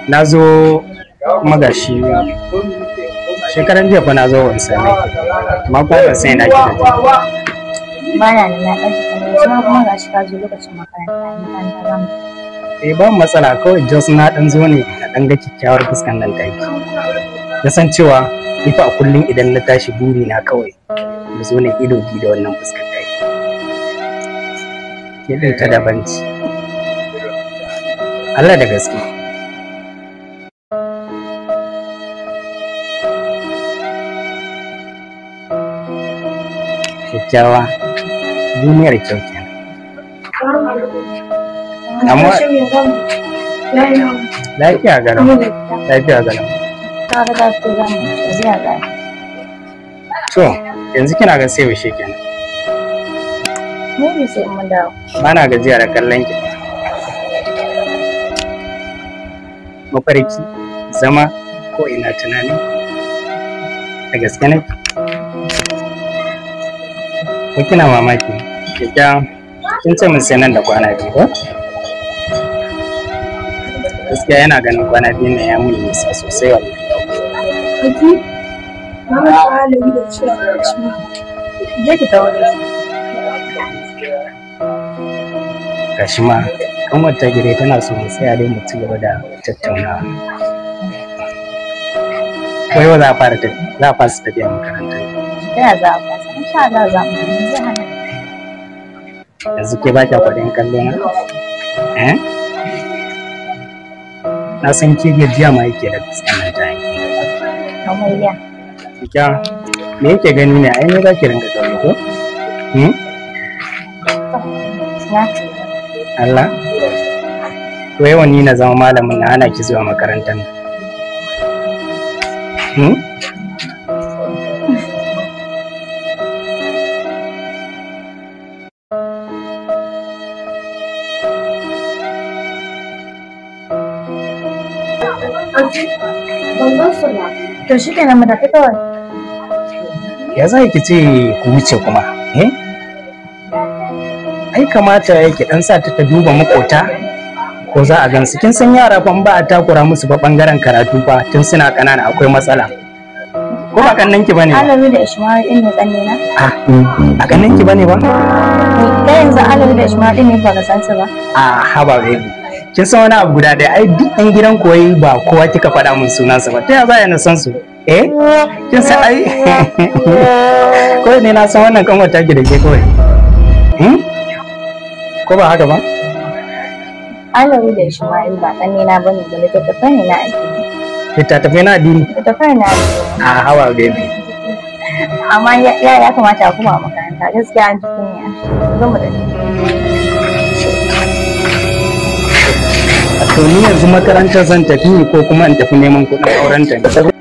Na zo kuma gashi shekaran jiya fa na zo wani same amma ko ban sai na kira ba na da na ɗauki kuma gashi ka zo lokacin makaranta za mu ba matsala, kawai just na dan zo ne na dan ga kyakkyawar fuskan nan taki na san cewa ifa a kullum idan na tashi buri na kawai na zo ne ido bi da wannan fuskan taki ke din ta dabanci Allah da gaske kyakkyawa duniyar kyau kenan amma lafiya garam to yanzu kina ga sai wishe kenan ne sai mun dawo bana gajiya da kallon ki mafarki zama ko ina tunani da gaske ne ko kina mamaki kyakkyawa kin ce mun sai nan da kwana biyu ko gaskiya yana ganin kwana biyu ne ya muni nisa sosai wallahi Aji, mama ta halayi da cewa je ki tawo da shi. Gashi ma kan wata gire tana so mu tsaya dai mu ci gaba da tattaunawa. Wai wa za a fara tafiya makaranta. Ta za a fasa, insha Allah za mu yi zai hana. Yanzu ke ba kya kwaɗayin kallo na? Na san ke gajiya ma yake da fuskan ta yanki. Amarya. Kya me yake gani ne ai ne za ki rinka kallo ko? Allah? To yawan ni na zama malamin na ana ki zuwa makarantar nan. To shi kenan mu tafi kawai. Ya za ki ce ku wuce kuma? Ai kamata yake dan sa ta duba makota ko za a gansu. Kin san yara fa ba a takura musu ba bangaren karatu fa tun suna kanana akwai matsala. Ko ba kannan ki bane? Alawi da Ishmael din ne tsanne na? A kannan ki bane ba? Kai yanzu Alawi da Ishmael din ne ba ka san su ba? Haba baby. Kin san wani abu guda ɗaya ai duk ɗan gidan koyi ba kowa kika faɗa min sunansa ba. Ta ya za na san su? Kin san ai kawai ne na san wannan kanwar taki da ke kawai. Ko ba haka ba? Alawi da Ishmael ba tsanne na bane ba littattafai ne na addini. Littattafai na addini? Littattafai na addini. Hawa baby. Amma ya kamata a kuma makaranta gaskiya an ji kunya. Zo mu da To ni yanzu makarantar zan tafi ko kuma in tafi neman kuɗin aurenta ne?